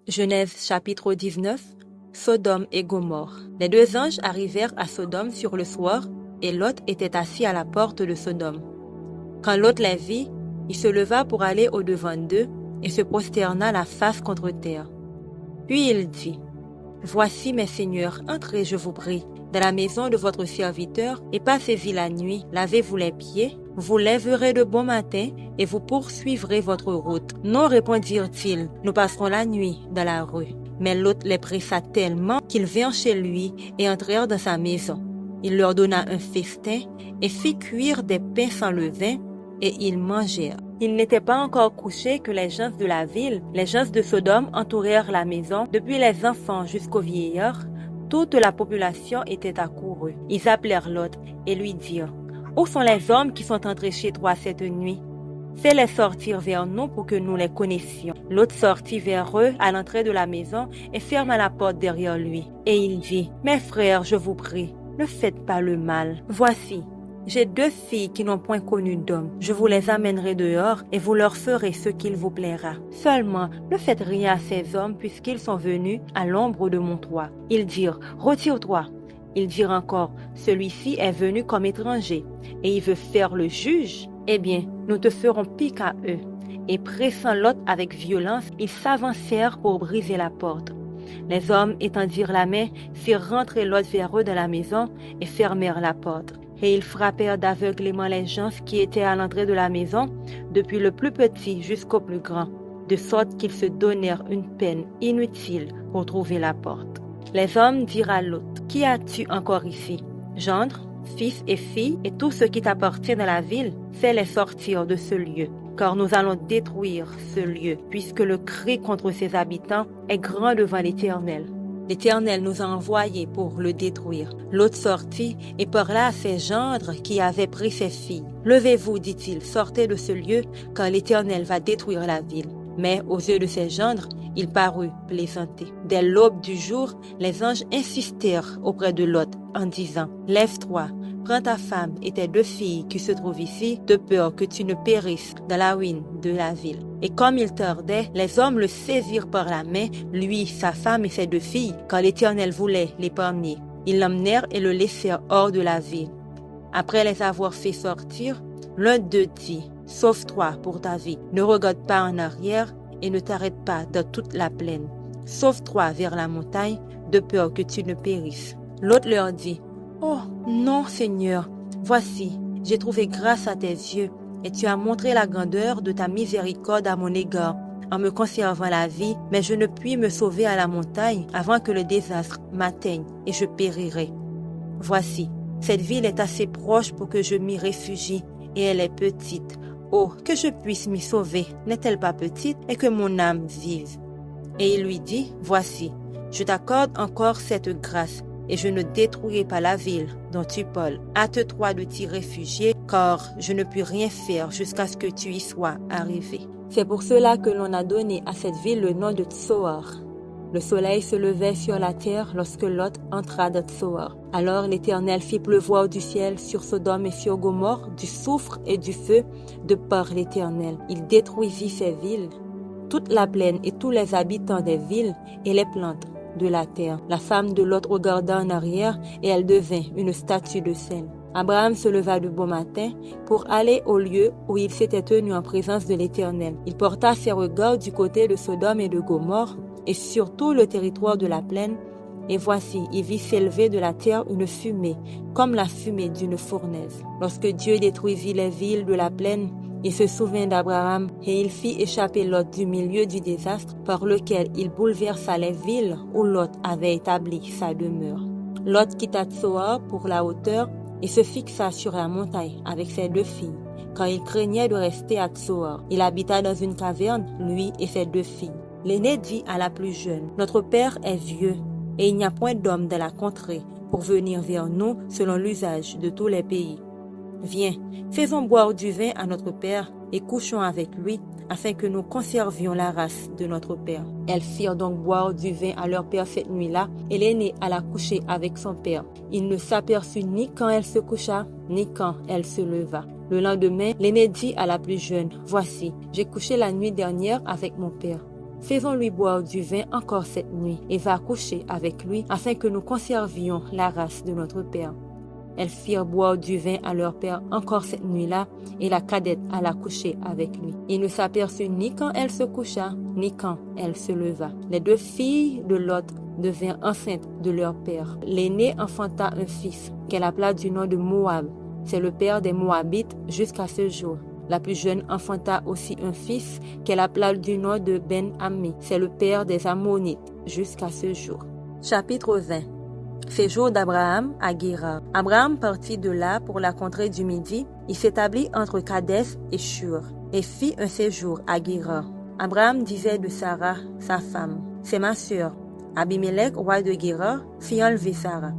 Genèse chapitre 19, Sodome et Gomorrhe. Les deux anges arrivèrent à Sodome sur le soir, et Lot était assis à la porte de Sodome. Quand Lot les vit, il se leva pour aller au-devant d'eux et se prosterna la face contre terre. Puis il dit, « Voici mes seigneurs, entrez, je vous prie, dans la maison de votre serviteur, et passez-y la nuit, lavez-vous les pieds, vous lèverez de bon matin, et vous poursuivrez votre route. » Non, répondirent-ils, nous passerons la nuit dans la rue. Mais Lot les pressa tellement qu'ils vinrent chez lui et entrèrent dans sa maison. Il leur donna un festin et fit cuire des pains sans levain, et ils mangèrent. Ils n'étaient pas encore couchés que les gens de la ville, les gens de Sodome, entourèrent la maison, depuis les enfants jusqu'aux vieillards. Toute la population était accourue. Ils appelèrent Lot et lui dirent, « Où sont les hommes qui sont entrés chez toi cette nuit? Fais-les sortir vers nous pour que nous les connaissions. » Lot sortit vers eux à l'entrée de la maison et ferma la porte derrière lui. Et il dit, « Mes frères, je vous prie, ne faites pas le mal. Voici, j'ai deux filles qui n'ont point connu d'homme. Je vous les amènerai dehors et vous leur ferez ce qu'il vous plaira. Seulement, ne faites rien à ces hommes puisqu'ils sont venus à l'ombre de mon toit. » Ils dirent, « Retire-toi. » Ils dirent encore, « Celui-ci est venu comme étranger et il veut faire le juge. Eh bien, nous te ferons pis qu'à eux. » Et pressant Lot avec violence, ils s'avancèrent pour briser la porte. Les hommes étendirent la main, firent rentrer Lot vers eux dans la maison et fermèrent la porte. Et ils frappèrent d'aveuglement les gens qui étaient à l'entrée de la maison, depuis le plus petit jusqu'au plus grand, de sorte qu'ils se donnèrent une peine inutile pour trouver la porte. Les hommes dirent à Lot, « Qui as-tu encore ici? Gendre, fils et filles, et tout ce qui t'appartient dans la ville, fais-les sortir de ce lieu, car nous allons détruire ce lieu, puisque le cri contre ses habitants est grand devant l'Éternel. » L'Éternel nous a envoyés pour le détruire. Lot sortit et parla à ses gendres qui avaient pris ses filles. « Levez-vous, dit-il, sortez de ce lieu, car l'Éternel va détruire la ville. » Mais aux yeux de ses gendres, il parut plaisanter. Dès l'aube du jour, les anges insistèrent auprès de Lot en disant, « Lève-toi, prends ta femme et tes deux filles qui se trouvent ici, de peur que tu ne périsses dans la ruine de la ville. » Et comme il tardait, les hommes le saisirent par la main, lui, sa femme et ses deux filles, car l'Éternel voulait l'épargner. Ils l'emmenèrent et le laissèrent hors de la ville. Après les avoir fait sortir, l'un d'eux dit, « Sauve-toi pour ta vie, ne regarde pas en arrière et ne t'arrête pas dans toute la plaine. Sauve-toi vers la montagne, de peur que tu ne périsses. » L'autre leur dit, « Oh non, Seigneur, voici, j'ai trouvé grâce à tes yeux, et tu as montré la grandeur de ta miséricorde à mon égard, en me conservant la vie, mais je ne puis me sauver à la montagne avant que le désastre m'atteigne et je périrai. Voici, cette ville est assez proche pour que je m'y réfugie, et elle est petite. Oh, que je puisse m'y sauver, n'est-elle pas petite, et que mon âme vive. » Et il lui dit, « Voici, je t'accorde encore cette grâce, et je ne détruirai pas la ville dont tu parles. Hâte-toi de t'y réfugier, car je ne puis rien faire jusqu'à ce que tu y sois arrivé. » C'est pour cela que l'on a donné à cette ville le nom de Tsoar. Le soleil se levait sur la terre lorsque Lot entra dans Tsoar. Alors l'Éternel fit pleuvoir du ciel sur Sodome et sur Gomorrhe du soufre et du feu de par l'Éternel. Il détruisit ces villes, toute la plaine et tous les habitants des villes et les plantes de la terre. La femme de Lot regarda en arrière et elle devint une statue de sel. Abraham se leva de bon matin pour aller au lieu où il s'était tenu en présence de l'Éternel. Il porta ses regards du côté de Sodome et de Gomorrhe et sur tout le territoire de la plaine, et voici, il vit s'élever de la terre une fumée, comme la fumée d'une fournaise. Lorsque Dieu détruisit les villes de la plaine, il se souvint d'Abraham et il fit échapper Lot du milieu du désastre par lequel il bouleversa les villes où Lot avait établi sa demeure. Lot quitta Tsoar pour la hauteur et se fixa sur la montagne avec ses deux filles, car il craignait de rester à Tsoar. Il habita dans une caverne, lui et ses deux filles. L'aîné dit à la plus jeune, « Notre père est vieux, et il n'y a point d'homme dans la contrée pour venir vers nous selon l'usage de tous les pays. Viens, faisons boire du vin à notre père et couchons avec lui, afin que nous conservions la race de notre père. » Elles firent donc boire du vin à leur père cette nuit-là, et l'aînée alla coucher avec son père. Il ne s'aperçut ni quand elle se coucha, ni quand elle se leva. Le lendemain, l'aîné dit à la plus jeune, « Voici, j'ai couché la nuit dernière avec mon père. faisons-lui boire du vin encore cette nuit et va coucher avec lui afin que nous conservions la race de notre père. Elles firent boire du vin à leur père encore cette nuit-là, et la cadette alla coucher avec lui. Il ne s'aperçut ni quand elle se coucha, ni quand elle se leva. Les 2 filles de Lot devinrent enceintes de leur père. L'aînée enfanta un fils, qu'elle appela du nom de Moab. C'est le père des Moabites jusqu'à ce jour. La plus jeune enfanta aussi un fils, qu'elle appela du nom de Ben-Ammi. C'est le père des Ammonites jusqu'à ce jour. Chapitre 20. Séjour d'Abraham à Guérar. Abraham partit de là pour la contrée du Midi. Il s'établit entre Kadès et Shur et fit un séjour à Guérar. Abraham disait de Sarah, sa femme, « C'est ma sœur. » Abimélec, roi de Guérar, fit enlever Sarah.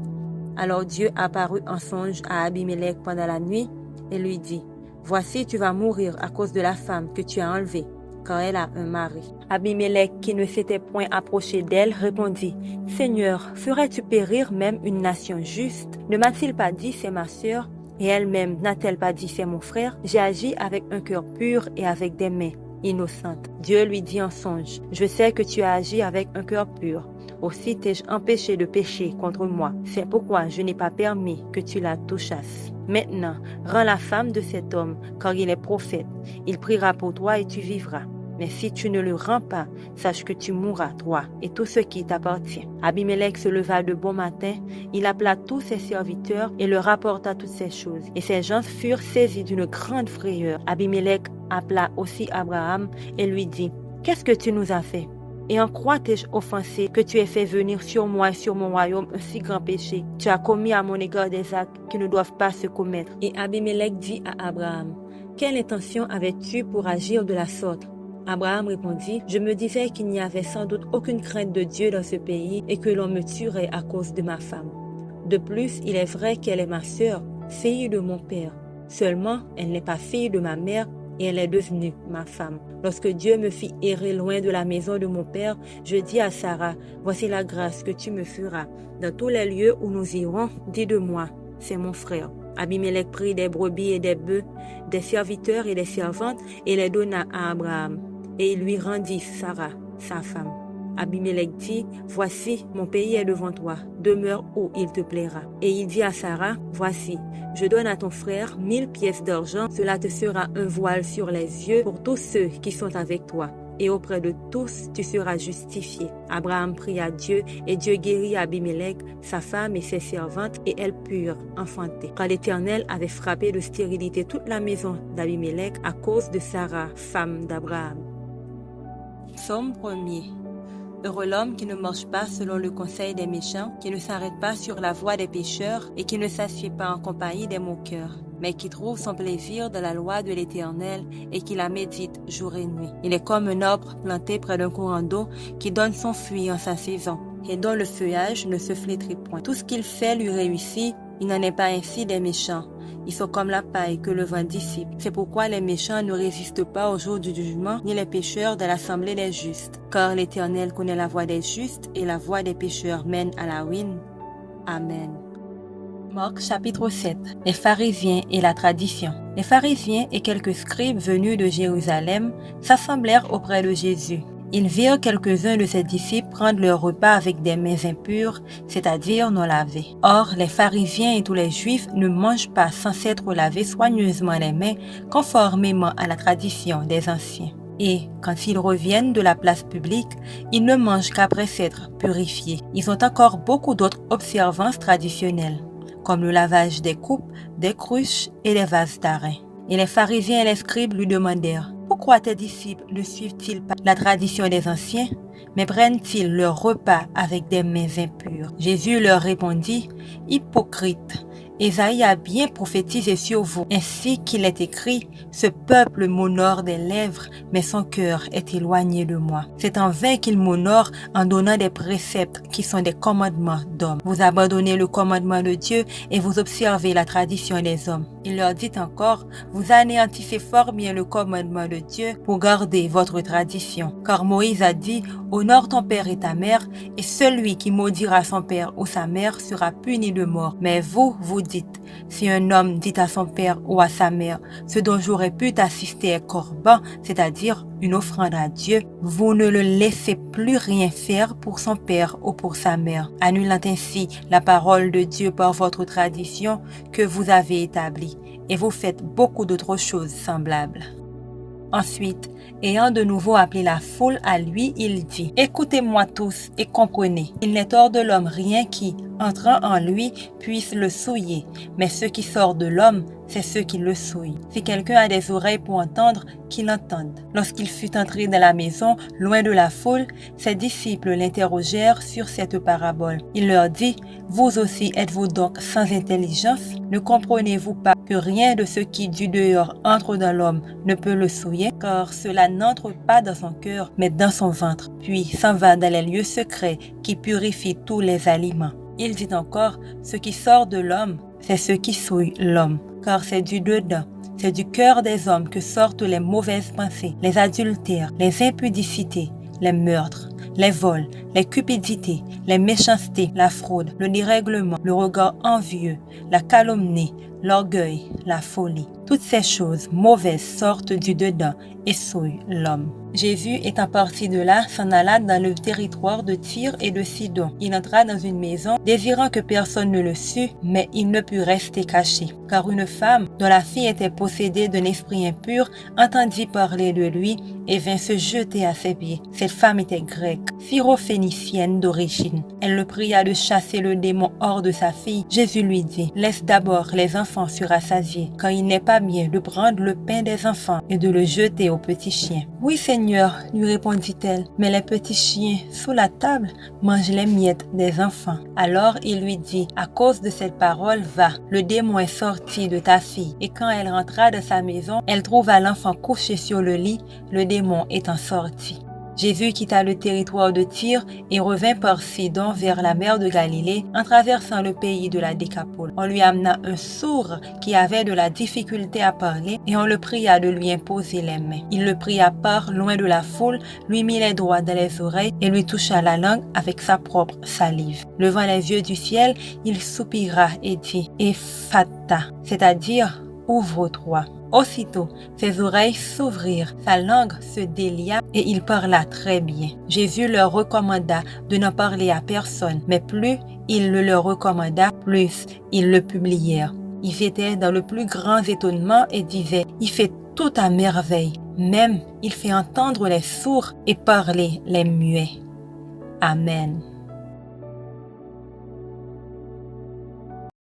Alors Dieu apparut en songe à Abimélec pendant la nuit et lui dit, « Voici, tu vas mourir à cause de la femme que tu as enlevée, car elle a un mari. » Abimélec, qui ne s'était point approché d'elle, répondit, « Seigneur, ferais-tu périr même une nation juste? Ne m'a-t-il pas dit, c'est ma sœur, et elle-même n'a-t-elle pas dit, c'est mon frère? J'ai agi avec un cœur pur et avec des mains innocentes. » Dieu lui dit en songe, « Je sais que tu as agi avec un cœur pur. Aussi t'ai-je empêché de pécher contre moi. C'est pourquoi je n'ai pas permis que tu la touchasses. Maintenant, rends la femme de cet homme, car il est prophète. Il priera pour toi et tu vivras. Mais si tu ne le rends pas, sache que tu mourras, toi, et tout ce qui t'appartient. » Abimélec se leva de bon matin, il appela tous ses serviteurs et leur rapporta toutes ces choses. Et ces gens furent saisis d'une grande frayeur. Abimélec appela aussi Abraham et lui dit, « Qu'est-ce que tu nous as fait? Et en quoi t'ai-je offensé que tu aies fait venir sur moi et sur mon royaume un si grand péché? Tu as commis à mon égard des actes qui ne doivent pas se commettre. » Et Abimélec dit à Abraham, « Quelle intention avais-tu pour agir de la sorte? » Abraham répondit, « Je me disais qu'il n'y avait sans doute aucune crainte de Dieu dans ce pays et que l'on me tuerait à cause de ma femme. De plus, il est vrai qu'elle est ma sœur, fille de mon père. Seulement, elle n'est pas fille de ma mère et elle est devenue ma femme. Lorsque Dieu me fit errer loin de la maison de mon père, je dis à Sarah, voici la grâce que tu me feras. Dans tous les lieux où nous irons, dis de moi, c'est mon frère. » Abimélec prit des brebis et des bœufs, des serviteurs et des servantes et les donna à Abraham. Et il lui rendit Sarah, sa femme. Abimélec dit, « Voici, mon pays est devant toi, demeure où il te plaira. » Et il dit à Sarah, « Voici, je donne à ton frère 1000 pièces d'argent, cela te sera un voile sur les yeux pour tous ceux qui sont avec toi. Et auprès de tous, tu seras justifié. » Abraham pria Dieu, et Dieu guérit Abimélec, sa femme et ses servantes, et elles purent enfanter. Quand l'Éternel avait frappé de stérilité toute la maison d'Abimélec à cause de Sarah, femme d'Abraham. Psaume 1er. Heureux l'homme qui ne marche pas selon le conseil des méchants, qui ne s'arrête pas sur la voie des pécheurs et qui ne s'assied pas en compagnie des moqueurs, mais qui trouve son plaisir dans la loi de l'Éternel et qui la médite jour et nuit. Il est comme un arbre planté près d'un courant d'eau qui donne son fruit en sa saison et dont le feuillage ne se flétrit point. Tout ce qu'il fait lui réussit, il n'en est pas ainsi des méchants. Ils sont comme la paille que le vent dissipe. C'est pourquoi les méchants ne résistent pas au jour du jugement, ni les pécheurs de l'assemblée des justes. Car l'Éternel connaît la voie des justes et la voie des pécheurs mène à la ruine. Amen. Marc chapitre 7. Les pharisiens et la tradition. Les pharisiens et quelques scribes venus de Jérusalem s'assemblèrent auprès de Jésus. Ils virent quelques-uns de ses disciples prendre leur repas avec des mains impures, c'est-à-dire non lavées. Or, les pharisiens et tous les juifs ne mangent pas sans s'être lavés soigneusement les mains, conformément à la tradition des anciens. Et, quand ils reviennent de la place publique, ils ne mangent qu'après s'être purifiés. Ils ont encore beaucoup d'autres observances traditionnelles, comme le lavage des coupes, des cruches et des vases d'airain. Et les pharisiens et les scribes lui demandèrent, « Pourquoi tes disciples ne suivent-ils pas la tradition des anciens, mais prennent-ils leur repas avec des mains impures ?» Jésus leur répondit, « Hypocrites, Ésaïe a bien prophétisé sur vous, ainsi qu'il est écrit, « Ce peuple m'honore des lèvres, mais son cœur est éloigné de moi. C'est en vain qu'il m'honore en donnant des préceptes qui sont des commandements d'hommes. Vous abandonnez le commandement de Dieu et vous observez la tradition des hommes. Il leur dit encore, vous anéantissez fort bien le commandement de Dieu pour garder votre tradition. Car Moïse a dit, honore ton père et ta mère, et celui qui maudira son père ou sa mère sera puni de mort. Mais vous, vous dites, si un homme dit à son père ou à sa mère, ce dont j'aurais pu t'assister est corban, c'est-à-dire une offrande à Dieu, vous ne le laissez plus rien faire pour son père ou pour sa mère, annulant ainsi la parole de Dieu par votre tradition que vous avez établie, et vous faites beaucoup d'autres choses semblables. Ensuite, ayant de nouveau appelé la foule à lui, il dit, « Écoutez-moi tous et comprenez, il n'est hors de l'homme rien qui, entrant en lui, puisse le souiller, mais ce qui sort de l'homme, c'est ce qui le souille. Si quelqu'un a des oreilles pour entendre, qu'il entende. » Lorsqu'il fut entré dans la maison, loin de la foule, ses disciples l'interrogèrent sur cette parabole. Il leur dit, « Vous aussi êtes-vous donc sans intelligence? Ne comprenez-vous pas que rien de ce qui du dehors entre dans l'homme ne peut le souiller, car cela n'entre pas dans son cœur, mais dans son ventre, puis s'en va dans les lieux secrets qui purifient tous les aliments. » Il dit encore, ce qui sort de l'homme, c'est ce qui souille l'homme, car c'est du dedans, c'est du cœur des hommes que sortent les mauvaises pensées, les adultères, les impudicités, les meurtres, les vols, les cupidités, les méchancetés, la fraude, le dérèglement, le regard envieux, la calomnie, l'orgueil, la folie. Toutes ces choses mauvaises sortent du dedans et souillent l'homme. Jésus, étant parti de là, s'en alla dans le territoire de Tyr et de Sidon. Il entra dans une maison, désirant que personne ne le sût, mais il ne put rester caché. Car une femme, dont la fille était possédée d'un esprit impur, entendit parler de lui et vint se jeter à ses pieds. Cette femme était grecque, syrophénicienne d'origine. Elle le pria de chasser le démon hors de sa fille. Jésus lui dit, « Laisse d'abord les enfants se rassasier, car il n'est pas bien de prendre le pain des enfants et de le jeter aux petits chiens. » « Oui, Seigneur, lui répondit-elle, mais les petits chiens sous la table mangent les miettes des enfants. » Alors il lui dit, « À cause de cette parole, va, le démon est sorti de ta fille. » Et quand elle rentra dans sa maison, elle trouva l'enfant couché sur le lit, le démon étant sorti. Jésus quitta le territoire de Tyr et revint par Sidon vers la mer de Galilée en traversant le pays de la Décapole. On lui amena un sourd qui avait de la difficulté à parler et on le pria de lui imposer les mains. Il le prit à part loin de la foule, lui mit les doigts dans les oreilles et lui toucha la langue avec sa propre salive. Levant les yeux du ciel, il soupira et dit « Ephphatha », c'est-à-dire « ouvre-toi ». Aussitôt, ses oreilles s'ouvrirent, sa langue se délia et il parla très bien. Jésus leur recommanda de n'en parler à personne, mais plus il le leur recommanda, plus ils le publièrent. Ils étaient dans le plus grand étonnement et disaient, « Il fait tout à merveille, même il fait entendre les sourds et parler les muets. » Amen.